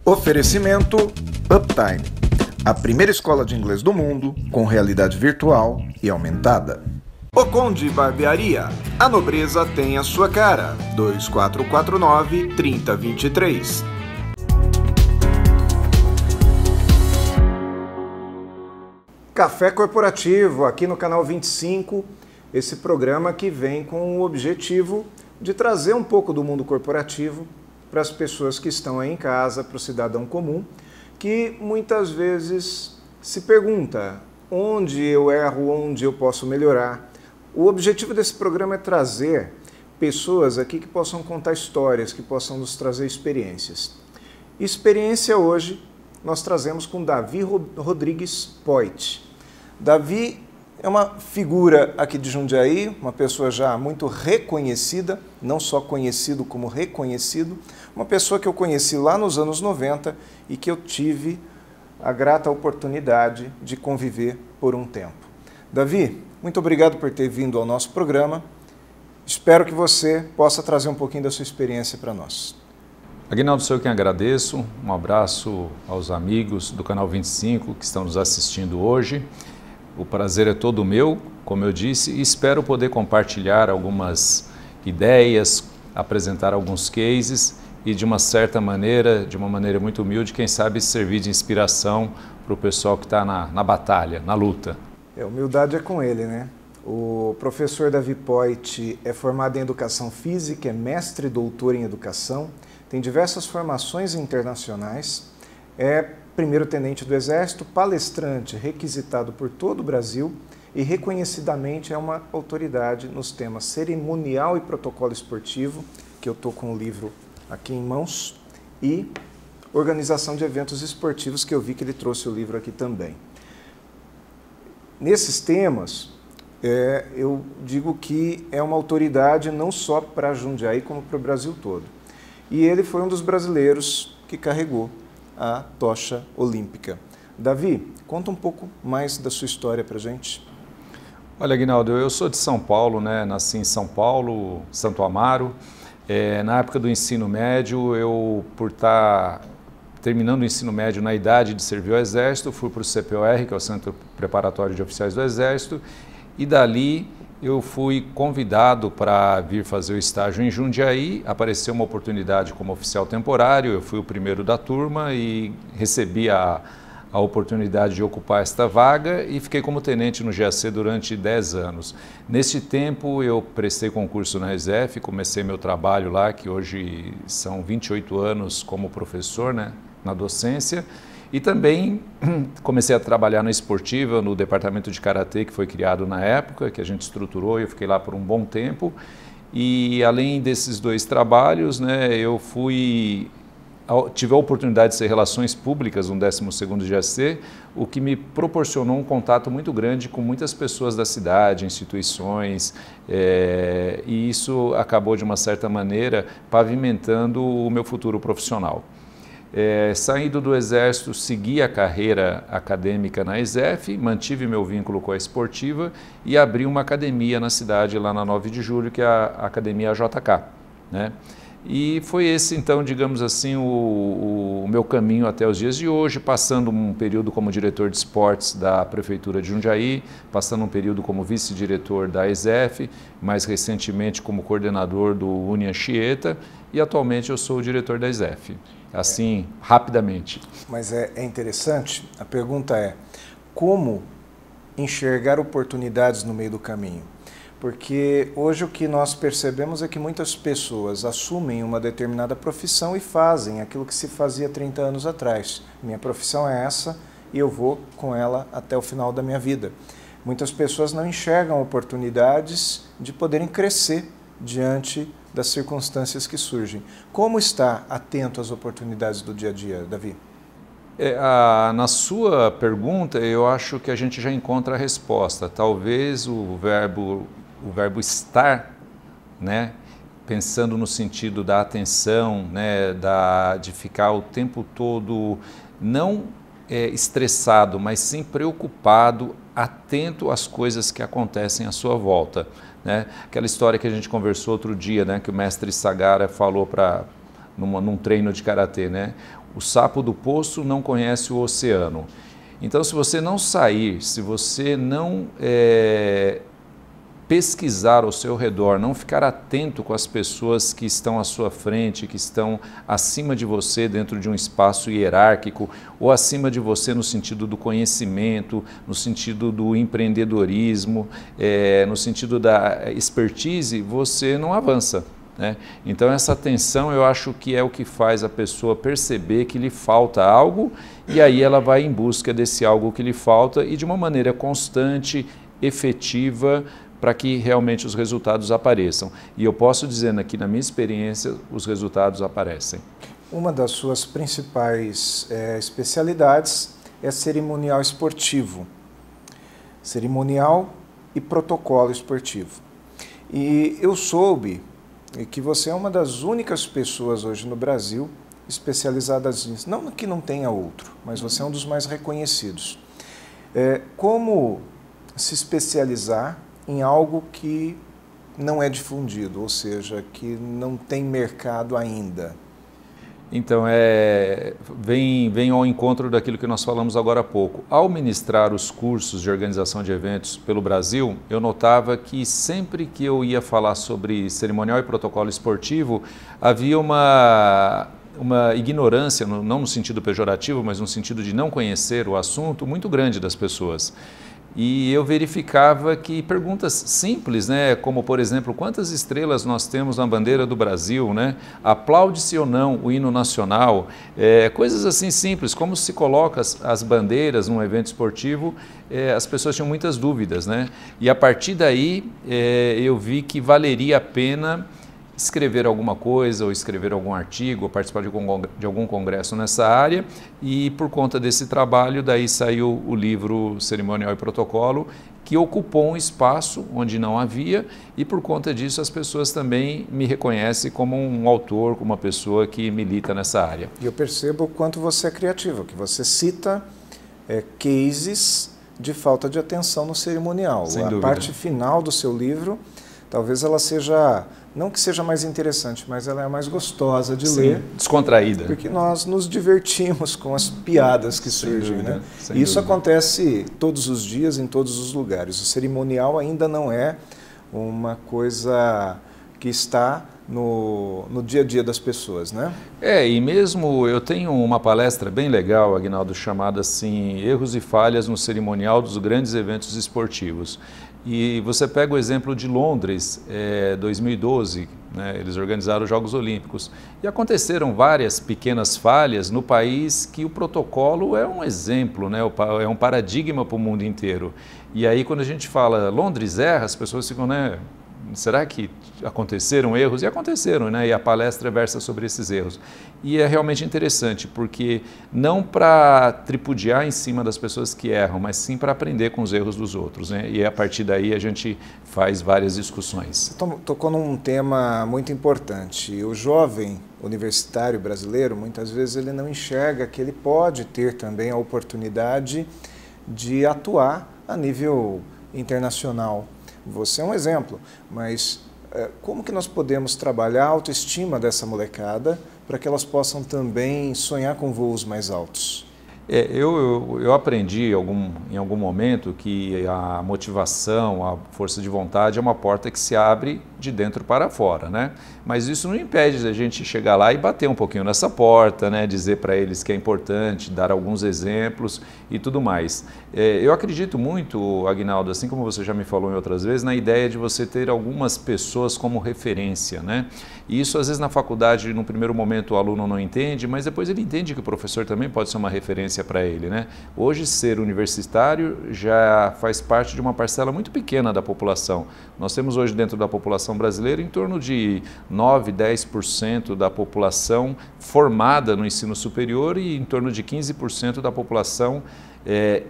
Oferecimento Uptime, a primeira escola de inglês do mundo com realidade virtual e aumentada. O Conde Barbearia, a nobreza tem a sua cara, 2449-3023. Café Corporativo, aqui no canal 25, esse programa que vem com o objetivo de trazer um pouco do mundo corporativo para as pessoas que estão aí em casa, para o cidadão comum, que muitas vezes se pergunta onde eu erro, onde eu posso melhorar. O objetivo desse programa é trazer pessoas aqui que possam contar histórias, que possam nos trazer experiências. Experiência hoje nós trazemos com Davi Rodrigues Poit. Davi é uma figura aqui de Jundiaí, uma pessoa já muito reconhecida, não só conhecido como reconhecido, uma pessoa que eu conheci lá nos anos 90 e que eu tive a grata oportunidade de conviver por um tempo. Davi, muito obrigado por ter vindo ao nosso programa. Espero que você possa trazer um pouquinho da sua experiência para nós. Aguinaldo, sou eu quem agradeço. Um abraço aos amigos do Canal 25 que estão nos assistindo hoje. O prazer é todo meu, como eu disse, e espero poder compartilhar algumas ideias, apresentar alguns cases e de uma certa maneira, de uma maneira muito humilde, quem sabe servir de inspiração para o pessoal que está na batalha, na luta. Humildade é com ele, né? O professor Davi Poit é formado em Educação Física, é mestre e doutor em Educação, tem diversas formações internacionais, é primeiro-tenente do Exército, palestrante requisitado por todo o Brasil e reconhecidamente é uma autoridade nos temas cerimonial e protocolo esportivo, que eu estou com o livro aqui em mãos, e organização de eventos esportivos, que eu vi que ele trouxe o livro aqui também. Nesses temas, eu digo que é uma autoridade não só para Jundiaí, como para o Brasil todo. E ele foi um dos brasileiros que carregou a tocha olímpica. Davi, conta um pouco mais da sua história para a gente. Olha, Aguinaldo, eu sou de São Paulo, né? Nasci em São Paulo, Santo Amaro. Na época do ensino médio, eu, por estar terminando o ensino médio na idade de servir ao Exército, fui para o CPOR, que é o Centro Preparatório de Oficiais do Exército, e dali eu fui convidado para vir fazer o estágio em Jundiaí. Apareceu uma oportunidade como oficial temporário, eu fui o primeiro da turma e recebi a oportunidade de ocupar esta vaga e fiquei como tenente no GAC durante 10 anos. Neste tempo eu prestei concurso na ESEF, comecei meu trabalho lá, que hoje são 28 anos como professor, né, na docência, e também comecei a trabalhar na esportiva, no departamento de karatê que foi criado na época, que a gente estruturou, e eu fiquei lá por um bom tempo. E além desses dois trabalhos, né, eu tive a oportunidade de ser relações públicas no 12º GAC, o que me proporcionou um contato muito grande com muitas pessoas da cidade, instituições, e isso acabou de uma certa maneira pavimentando o meu futuro profissional. Saindo do Exército, segui a carreira acadêmica na ESEF, mantive meu vínculo com a esportiva e abri uma academia na cidade, lá na 9 de julho, que é a Academia JK, né? E foi esse, então, digamos assim, o meu caminho até os dias de hoje, passando um período como diretor de esportes da Prefeitura de Jundiaí, passando um período como vice-diretor da ESEF, mais recentemente como coordenador do União Anchieta, e atualmente eu sou o diretor da ESEF. Assim, rapidamente. Mas é interessante, a pergunta é, como enxergar oportunidades no meio do caminho? Porque hoje o que nós percebemos é que muitas pessoas assumem uma determinada profissão e fazem aquilo que se fazia 30 anos atrás. Minha profissão é essa e eu vou com ela até o final da minha vida. Muitas pessoas não enxergam oportunidades de poderem crescer diante das circunstâncias que surgem. Como estar atento às oportunidades do dia a dia, Davi? Na sua pergunta, eu acho que a gente já encontra a resposta. Talvez o verbo estar, né, pensando no sentido da atenção, né, de ficar o tempo todo não estressado, mas sim preocupado, atento às coisas que acontecem à sua volta, né? Aquela história que a gente conversou outro dia, né, que o mestre Sagara falou para num treino de karatê, né? O sapo do poço não conhece o oceano. Então, se você não sair, se você não pesquisar ao seu redor, não ficar atento com as pessoas que estão à sua frente, que estão acima de você dentro de um espaço hierárquico, ou acima de você no sentido do conhecimento, no sentido do empreendedorismo, no sentido da expertise, você não avança, né? Então essa atenção eu acho que é o que faz a pessoa perceber que lhe falta algo e aí ela vai em busca desse algo que lhe falta e de uma maneira constante, efetiva, para que realmente os resultados apareçam. E eu posso dizer que, na minha experiência, os resultados aparecem. Uma das suas principais especialidades é cerimonial esportivo. Cerimonial e protocolo esportivo. E eu soube que você é uma das únicas pessoas hoje no Brasil especializadas nisso. Não que não tenha outro, mas você é um dos mais reconhecidos. Como se especializar em algo que não é difundido, ou seja, que não tem mercado ainda? Então, vem ao encontro daquilo que nós falamos agora há pouco. Ao ministrar os cursos de organização de eventos pelo Brasil, eu notava que sempre que eu ia falar sobre cerimonial e protocolo esportivo, havia uma ignorância, não no sentido pejorativo, mas no sentido de não conhecer o assunto, muito grande das pessoas. E eu verificava que perguntas simples, né, como por exemplo, quantas estrelas nós temos na bandeira do Brasil, né? Aplaude-se ou não o hino nacional, coisas assim simples, como se coloca as bandeiras num evento esportivo, as pessoas tinham muitas dúvidas, né? E a partir daí eu vi que valeria a pena escrever alguma coisa, ou escrever algum artigo, ou participar de algum congresso nessa área, e por conta desse trabalho, daí saiu o livro Cerimonial e Protocolo, que ocupou um espaço onde não havia, e por conta disso as pessoas também me reconhecem como um autor, como uma pessoa que milita nessa área. E eu percebo o quanto você é criativo, que você cita cases de falta de atenção no cerimonial. Sem a dúvida. parte final do seu livro, talvez ela seja, não que seja mais interessante, mas ela é mais gostosa de ler. Descontraída. Porque nós nos divertimos com as piadas que surgem, né? E isso acontece todos os dias, em todos os lugares. O cerimonial ainda não é uma coisa que está no dia a dia das pessoas, né? E mesmo eu tenho uma palestra bem legal, Aguinaldo, chamada assim, Erros e Falhas no Cerimonial dos Grandes Eventos Esportivos. E você pega o exemplo de Londres, 2012, né, eles organizaram os Jogos Olímpicos e aconteceram várias pequenas falhas no país que o protocolo é um exemplo, né, é um paradigma para o mundo inteiro. E aí quando a gente fala Londres erra, as pessoas ficam, né, será que aconteceram erros? E aconteceram, né? E a palestra versa sobre esses erros. E é realmente interessante, porque não para tripudiar em cima das pessoas que erram, mas sim para aprender com os erros dos outros, né? E a partir daí a gente faz várias discussões. Você tocou num tema muito importante. O jovem universitário brasileiro, muitas vezes ele não enxerga que ele pode ter também a oportunidade de atuar a nível internacional. Você é um exemplo, mas como que nós podemos trabalhar a autoestima dessa molecada para que elas possam também sonhar com voos mais altos? Eu aprendi em algum momento que a motivação, a força de vontade é uma porta que se abre de dentro para fora, né? Mas isso não impede a gente chegar lá e bater um pouquinho nessa porta, né? Dizer para eles que é importante, dar alguns exemplos e tudo mais. Eu acredito muito, Aguinaldo, assim como você já me falou em outras vezes, na ideia de você ter algumas pessoas como referência, né? E isso às vezes na faculdade, no primeiro momento o aluno não entende, mas depois ele entende que o professor também pode ser uma referência para ele, né? Hoje ser universitário já faz parte de uma parcela muito pequena da população. Nós temos hoje dentro da população brasileira em torno de 9, 10% da população formada no ensino superior e em torno de 15% da população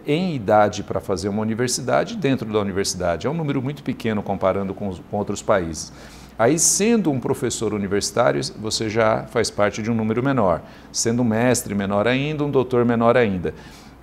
em idade para fazer uma universidade dentro da universidade. É um número muito pequeno comparando com outros países. Aí, sendo um professor universitário, você já faz parte de um número menor. Sendo um mestre, menor ainda, um doutor, menor ainda.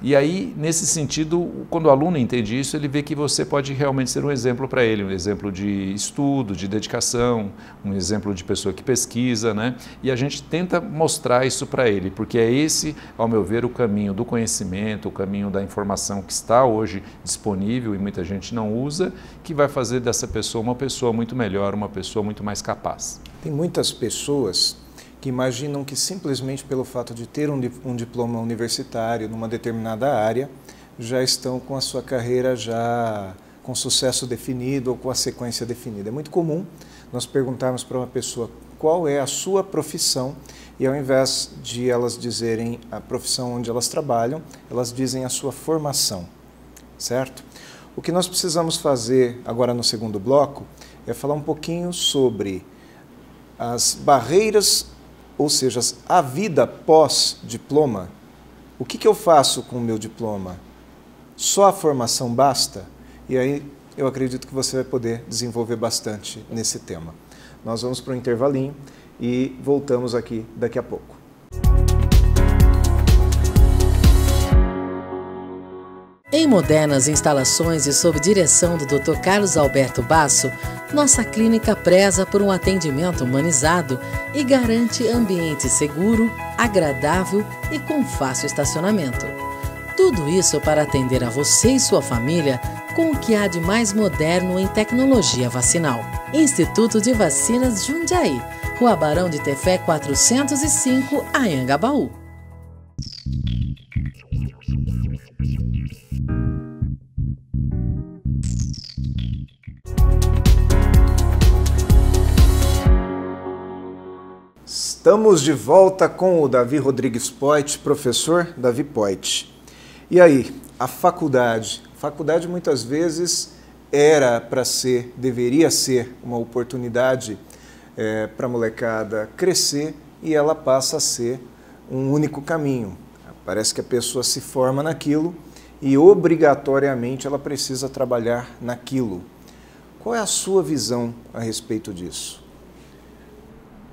E aí, nesse sentido, quando o aluno entende isso, ele vê que você pode realmente ser um exemplo para ele, um exemplo de estudo, de dedicação, um exemplo de pessoa que pesquisa, né? E a gente tenta mostrar isso para ele, porque é esse, ao meu ver, o caminho do conhecimento, o caminho da informação que está hoje disponível e muita gente não usa, que vai fazer dessa pessoa uma pessoa muito melhor, uma pessoa muito mais capaz. Tem muitas pessoas que imaginam que simplesmente pelo fato de ter um diploma universitário numa determinada área, já estão com a sua carreira já com sucesso definido ou com a sequência definida. É muito comum nós perguntarmos para uma pessoa qual é a sua profissão e ao invés de elas dizerem a profissão onde elas trabalham, elas dizem a sua formação, certo? O que nós precisamos fazer agora no segundo bloco é falar um pouquinho sobre as barreiras, ou seja, a vida pós-diploma. O que eu faço com o meu diploma? Só a formação basta? E aí eu acredito que você vai poder desenvolver bastante nesse tema. Nós vamos para um intervalinho e voltamos aqui daqui a pouco. Em modernas instalações e sob direção do Dr. Carlos Alberto Basso, nossa clínica preza por um atendimento humanizado e garante ambiente seguro, agradável e com fácil estacionamento. Tudo isso para atender a você e sua família com o que há de mais moderno em tecnologia vacinal. Instituto de Vacinas Jundiaí, Rua Barão de Tefé 405, Anhangabaú. Estamos de volta com o Davi Rodrigues Poit, professor Davi Poit. E aí, a faculdade? A faculdade muitas vezes era para ser, deveria ser uma oportunidade para a molecada crescer e ela passa a ser um único caminho. Parece que a pessoa se forma naquilo e obrigatoriamente ela precisa trabalhar naquilo. Qual é a sua visão a respeito disso?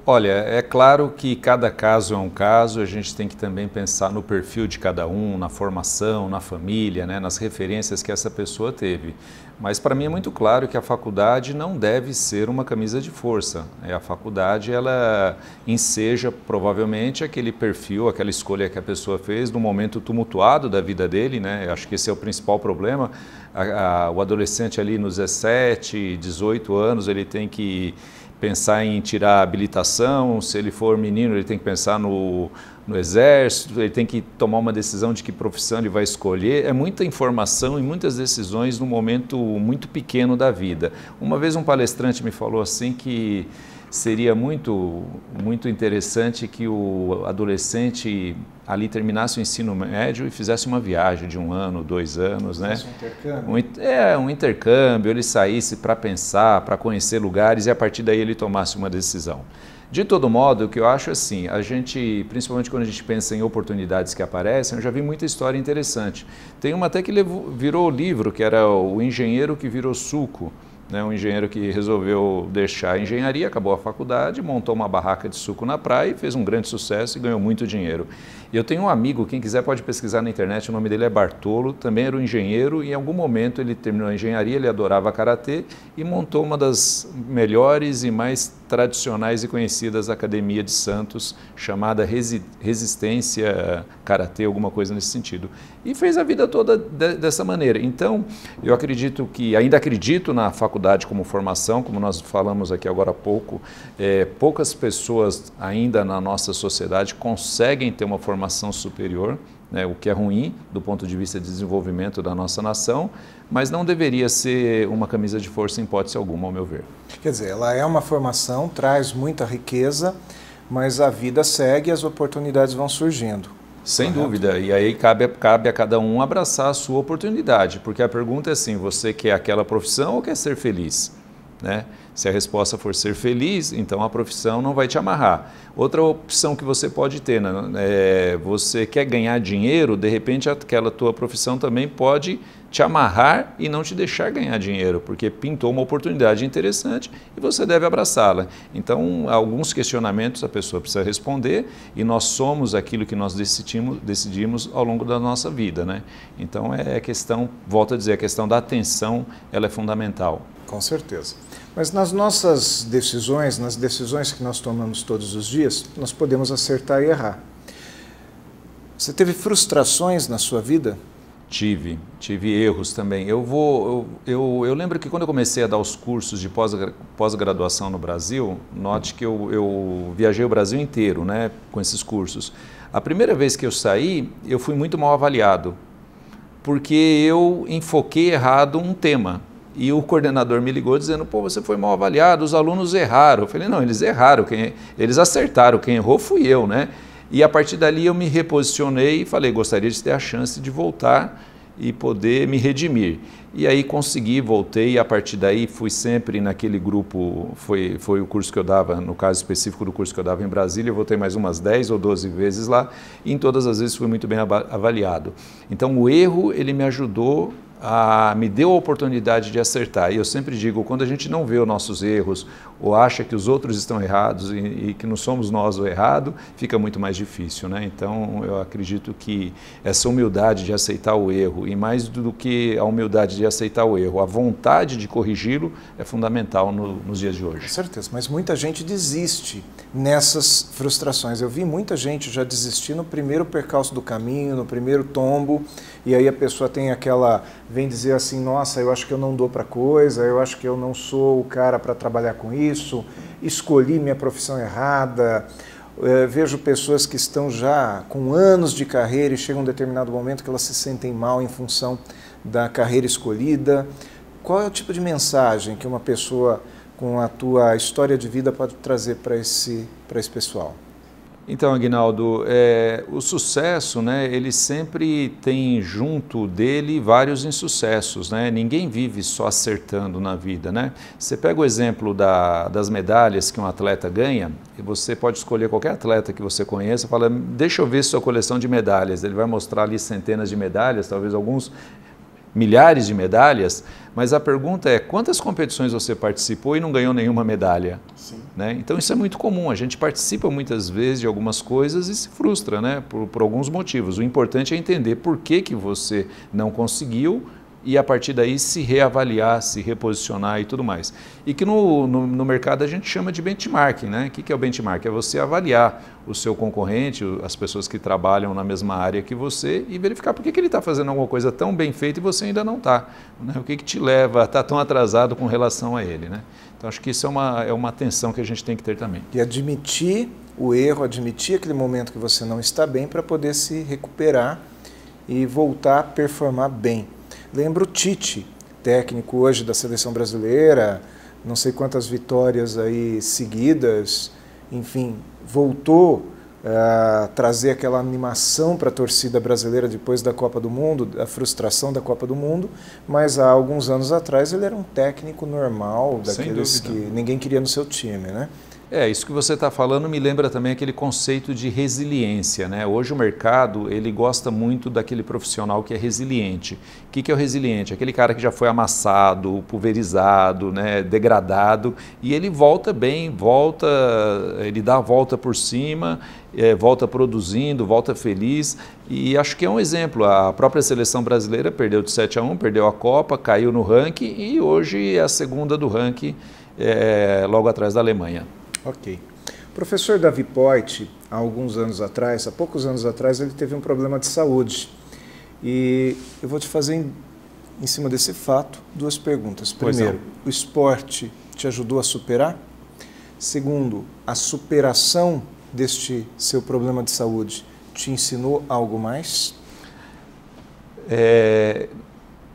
Olha, é claro que cada caso é um caso, a gente tem que também pensar no perfil de cada um, na formação, na família, né, nas referências que essa pessoa teve. Mas para mim é muito claro que a faculdade não deve ser uma camisa de força. A faculdade, ela enseja provavelmente aquele perfil, aquela escolha que a pessoa fez no momento tumultuado da vida dele, né? Eu acho que esse é o principal problema. O adolescente ali nos 17, 18 anos, ele tem que pensar em tirar a habilitação, se ele for menino ele tem que pensar no exército, ele tem que tomar uma decisão de que profissão ele vai escolher. É muita informação e muitas decisões num momento muito pequeno da vida. Uma vez um palestrante me falou assim que seria muito interessante que o adolescente ali terminasse o ensino médio e fizesse uma viagem de 1 ano, 2 anos, né? Um intercâmbio? Um intercâmbio, ele saísse para pensar, para conhecer lugares e a partir daí ele tomasse uma decisão. De todo modo, o que eu acho assim, a gente, principalmente quando a gente pensa em oportunidades que aparecem, eu já vi muita história interessante. Tem uma até que virou livro, que era o engenheiro que virou suco. Um engenheiro que resolveu deixar a engenharia, acabou a faculdade, montou uma barraca de suco na praia e fez um grande sucesso e ganhou muito dinheiro. E eu tenho um amigo, quem quiser pode pesquisar na internet, o nome dele é Bartolo, também era um engenheiro e em algum momento ele terminou a engenharia, ele adorava karatê e montou uma das melhores e mais tradicionais e conhecidas academia de Santos, chamada Resistência Karatê, alguma coisa nesse sentido. E fez a vida toda dessa maneira. Então, eu acredito que, ainda acredito na faculdade como formação, como nós falamos aqui agora há pouco, poucas pessoas ainda na nossa sociedade conseguem ter uma formação superior, né, o que é ruim do ponto de vista de desenvolvimento da nossa nação, mas não deveria ser uma camisa de força em hipótese alguma, ao meu ver. Quer dizer, ela é uma formação, traz muita riqueza, mas a vida segue e as oportunidades vão surgindo. Sem dúvida, e aí cabe a cada um abraçar a sua oportunidade, porque a pergunta é assim, você quer aquela profissão ou quer ser feliz? né? Se a resposta for ser feliz, então a profissão não vai te amarrar. Outra opção que você pode ter, né? Você quer ganhar dinheiro, de repente aquela tua profissão também pode te amarrar e não te deixar ganhar dinheiro, porque pintou uma oportunidade interessante e você deve abraçá-la. Então, alguns questionamentos a pessoa precisa responder e nós somos aquilo que nós decidimos ao longo da nossa vida, né? Então, é questão, volto a dizer, a questão da atenção, ela é fundamental. Com certeza. Mas nas nossas decisões, nas decisões que nós tomamos todos os dias, nós podemos acertar e errar. Você teve frustrações na sua vida? Tive erros também. Eu lembro que quando eu comecei a dar os cursos de pós-graduação no Brasil, note que eu viajei o Brasil inteiro, né, com esses cursos. A primeira vez que eu saí, eu fui muito mal avaliado, porque eu enfoquei errado um tema. E o coordenador me ligou dizendo, pô, você foi mal avaliado, os alunos erraram. Eu falei, não, eles erraram, eles acertaram, quem errou fui eu, né? E a partir dali eu me reposicionei e falei, gostaria de ter a chance de voltar e poder me redimir. E aí consegui, voltei e a partir daí fui sempre naquele grupo, foi o curso que eu dava, no caso específico do curso que eu dava em Brasília, eu voltei mais umas 10 ou 12 vezes lá e em todas as vezes fui muito bem avaliado. Então o erro, ele me ajudou, me deu a oportunidade de acertar. E eu sempre digo, quando a gente não vê os nossos erros ou acha que os outros estão errados e que não somos nós o errado, fica muito mais difícil, né? Então eu acredito que essa humildade de aceitar o erro e mais do que a humildade de aceitar o erro, a vontade de corrigi-lo é fundamental nos dias de hoje. Com certeza, mas muita gente desiste nessas frustrações. Eu vi muita gente já desistir no primeiro percalço do caminho, no primeiro tombo, e aí a pessoa tem vem dizer assim, nossa, eu acho que eu não dou para coisa, eu acho que eu não sou o cara para trabalhar com isso, escolhi minha profissão errada. Vejo pessoas que estão já com anos de carreira e chega um determinado momento que elas se sentem mal em função da carreira escolhida. Qual é o tipo de mensagem que uma pessoa com a tua história de vida pode trazer para esse pessoal? Então, Aguinaldo, o sucesso, né, ele sempre tem junto dele vários insucessos, né? Ninguém vive só acertando na vida, né? Você pega o exemplo das medalhas que um atleta ganha, e você pode escolher qualquer atleta que você conheça, fala, deixa eu ver sua coleção de medalhas. Ele vai mostrar ali centenas de medalhas, talvez alguns milhares de medalhas, mas a pergunta é, quantas competições você participou e não ganhou nenhuma medalha? Sim. Né? Então isso é muito comum, a gente participa muitas vezes de algumas coisas e se frustra, né? Por alguns motivos. O importante é entender por que você não conseguiu e a partir daí se reavaliar, se reposicionar e tudo mais. E que no mercado a gente chama de benchmarking, né? O que é o benchmark? É você avaliar o seu concorrente, as pessoas que trabalham na mesma área que você e verificar por que ele está fazendo alguma coisa tão bem feita e você ainda não está. Né? O que te leva a estar tão atrasado com relação a ele, né? Então acho que isso é uma atenção que a gente tem que ter também. E admitir o erro, admitir aquele momento que você não está bem para poder se recuperar e voltar a performar bem. Lembro o Tite, técnico hoje da seleção brasileira, não sei quantas vitórias aí seguidas, enfim, voltou a trazer aquela animação para a torcida brasileira depois da Copa do Mundo, a frustração da Copa do Mundo, mas há alguns anos atrás ele era um técnico normal, daqueles que ninguém queria no seu time, né? Isso que você está falando me lembra também aquele conceito de resiliência, né? Hoje o mercado, ele gosta muito daquele profissional que é resiliente. O que é o resiliente? Aquele cara que já foi amassado, pulverizado, né? Degradado, e ele volta bem, ele dá a volta por cima, volta produzindo, volta feliz, e acho que é um exemplo. A própria seleção brasileira perdeu de 7-1, perdeu a Copa, caiu no ranking, e hoje é a segunda do ranking, logo atrás da Alemanha. Ok. O professor Davi Poit, há poucos anos atrás, ele teve um problema de saúde. E eu vou te fazer, em cima desse fato, duas perguntas. Primeiro, o esporte te ajudou a superar? Segundo, a superação deste seu problema de saúde te ensinou algo mais?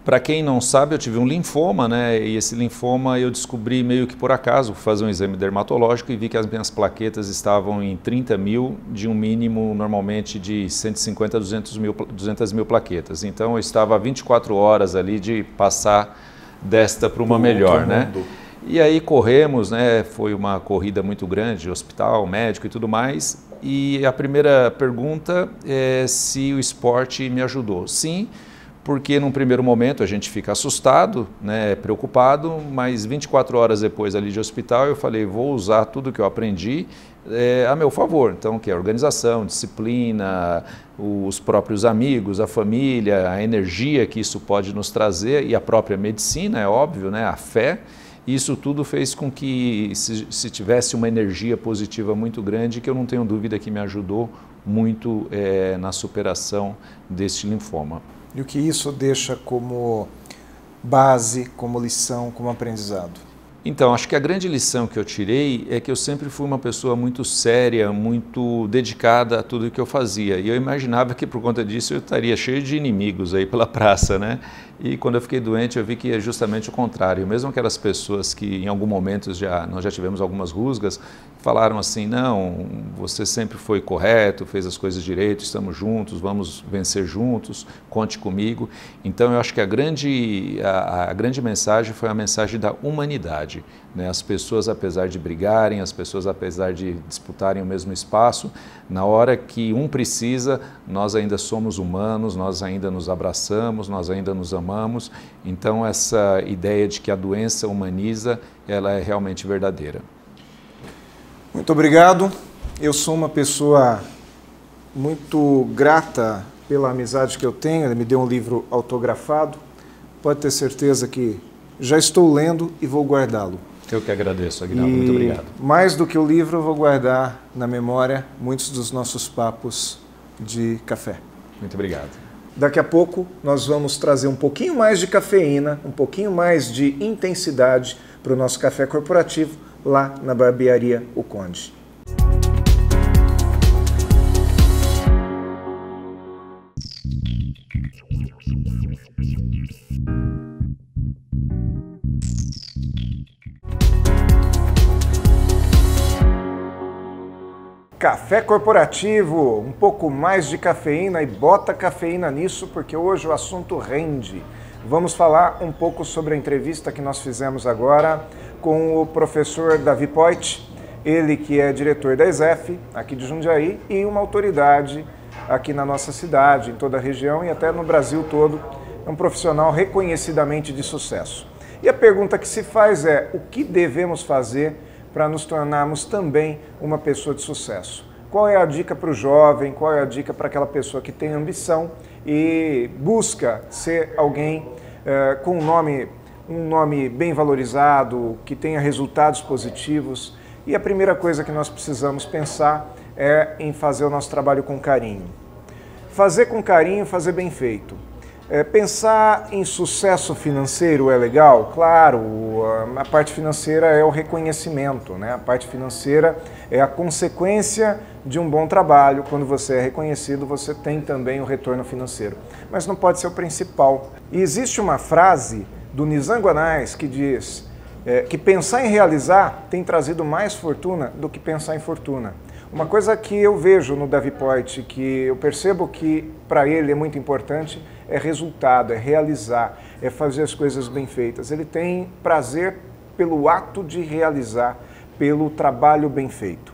Para quem não sabe, eu tive um linfoma, né? E esse linfoma eu descobri meio que por acaso, fui fazer um exame dermatológico e vi que as minhas plaquetas estavam em 30 mil, de um mínimo normalmente de 150 a 200 mil plaquetas. Então eu estava há 24 horas ali de passar desta para uma melhor, né? E aí corremos, né? Foi uma corrida muito grande, hospital, médico e tudo mais. E a primeira pergunta é se o esporte me ajudou. Sim, porque num primeiro momento a gente fica assustado, né, preocupado, mas 24 horas depois ali de hospital eu falei, vou usar tudo que eu aprendi a meu favor. Então, que é organização, disciplina, os próprios amigos, a família, a energia que isso pode nos trazer e a própria medicina, é óbvio, né, a fé. Isso tudo fez com que se tivesse uma energia positiva muito grande, que eu não tenho dúvida que me ajudou muito na superação deste linfoma. E o que isso deixa como base, como lição, como aprendizado? Então, acho que a grande lição que eu tirei é que eu sempre fui uma pessoa muito séria, muito dedicada a tudo que eu fazia. E eu imaginava que por conta disso eu estaria cheio de inimigos aí pela praça, né? E quando eu fiquei doente eu vi que é justamente o contrário. Mesmo aquelas pessoas que em algum momento nós já tivemos algumas rusgas, falaram assim, não, você sempre foi correto, fez as coisas direito, estamos juntos, vamos vencer juntos, conte comigo. Então eu acho que a grande mensagem foi a mensagem da humanidade. Né? As pessoas, apesar de brigarem, as pessoas, apesar de disputarem o mesmo espaço, na hora que um precisa, nós ainda somos humanos, nós ainda nos abraçamos, nós ainda nos amamos. Então essa ideia de que a doença humaniza, ela é realmente verdadeira. Muito obrigado. Eu sou uma pessoa muito grata pela amizade que eu tenho. Ele me deu um livro autografado. Pode ter certeza que já estou lendo e vou guardá-lo. Eu que agradeço, Aguinaldo. Muito obrigado. Mais do que o livro, eu vou guardar na memória muitos dos nossos papos de café. Muito obrigado. Daqui a pouco nós vamos trazer um pouquinho mais de cafeína, um pouquinho mais de intensidade para o nosso café corporativo lá na barbearia O Conde. Café corporativo, um pouco mais de cafeína e bota cafeína nisso porque hoje o assunto rende. Vamos falar um pouco sobre a entrevista que nós fizemos agora com o professor Davi Poit, ele que é diretor da ESEF, aqui de Jundiaí, e uma autoridade aqui na nossa cidade, em toda a região e até no Brasil todo, é um profissional reconhecidamente de sucesso. E a pergunta que se faz é, o que devemos fazer para nos tornarmos também uma pessoa de sucesso? Qual é a dica para o jovem, qual é a dica para aquela pessoa que tem ambição e busca ser alguém com um nome bem valorizado, que tenha resultados positivos? E a primeira coisa que nós precisamos pensar é em fazer o nosso trabalho com carinho. Fazer com carinho, fazer bem feito. Pensar em sucesso financeiro é legal? Claro, a parte financeira é o reconhecimento, né? A parte financeira é a consequência de um bom trabalho. Quando você é reconhecido, você tem também o retorno financeiro. Mas não pode ser o principal. E existe uma frase do Nizam Guanais que diz que pensar em realizar tem trazido mais fortuna do que pensar em fortuna. Uma coisa que eu vejo no Davi Poit, que eu percebo que para ele é muito importante, é resultado, é realizar, é fazer as coisas bem feitas. Ele tem prazer pelo ato de realizar, pelo trabalho bem feito.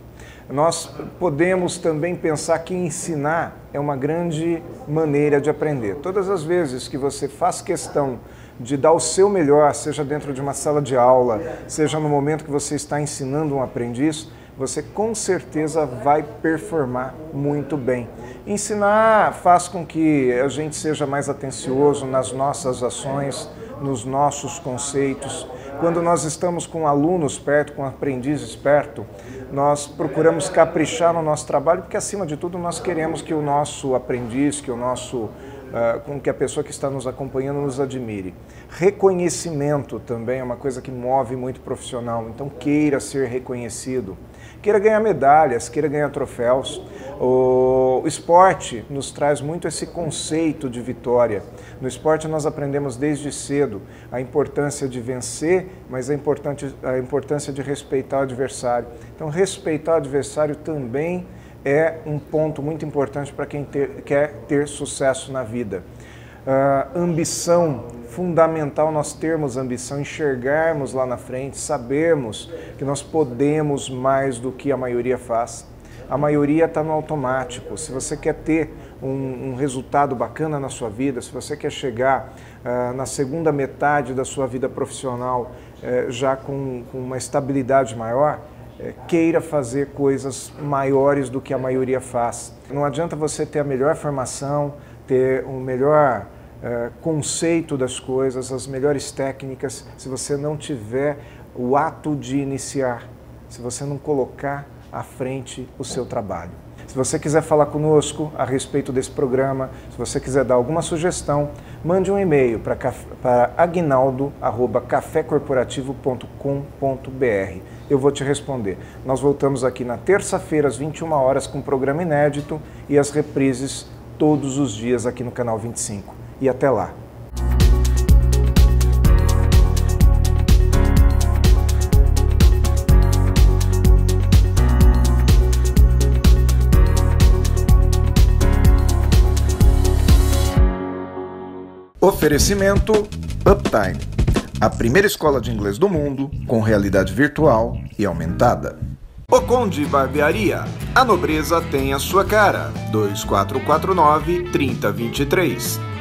Nós podemos também pensar que ensinar é uma grande maneira de aprender. Todas as vezes que você faz questão de dar o seu melhor, seja dentro de uma sala de aula, seja no momento que você está ensinando um aprendiz, você com certeza vai performar muito bem. Ensinar faz com que a gente seja mais atencioso nas nossas ações, nos nossos conceitos. Quando nós estamos com alunos perto, com aprendizes perto, nós procuramos caprichar no nosso trabalho, porque acima de tudo nós queremos que o nosso aprendiz, com que a pessoa que está nos acompanhando nos admire. Reconhecimento também é uma coisa que move muito profissional, então queira ser reconhecido, queira ganhar medalhas, queira ganhar troféus. O esporte nos traz muito esse conceito de vitória. No esporte nós aprendemos desde cedo a importância de vencer, mas a importância de respeitar o adversário. Então respeitar o adversário também é um ponto muito importante para quem quer ter sucesso na vida. ambição, fundamental nós termos ambição, enxergarmos lá na frente, sabermos que nós podemos mais do que a maioria faz. A maioria está no automático. Se você quer ter um resultado bacana na sua vida, se você quer chegar na segunda metade da sua vida profissional já com uma estabilidade maior, queira fazer coisas maiores do que a maioria faz. Não adianta você ter a melhor formação, ter o melhor conceito das coisas, as melhores técnicas, se você não tiver o ato de iniciar, se você não colocar à frente o seu trabalho. Se você quiser falar conosco a respeito desse programa, se você quiser dar alguma sugestão, mande um e-mail para aguinaldo@cafecorporativo.com.br. Eu vou te responder. Nós voltamos aqui na terça-feira às 21 horas com um programa inédito e as reprises todos os dias aqui no Canal 25. E até lá. Oferecimento Uptime, a primeira escola de inglês do mundo com realidade virtual e aumentada. O Conde Barbearia, a nobreza tem a sua cara. 2449-3023.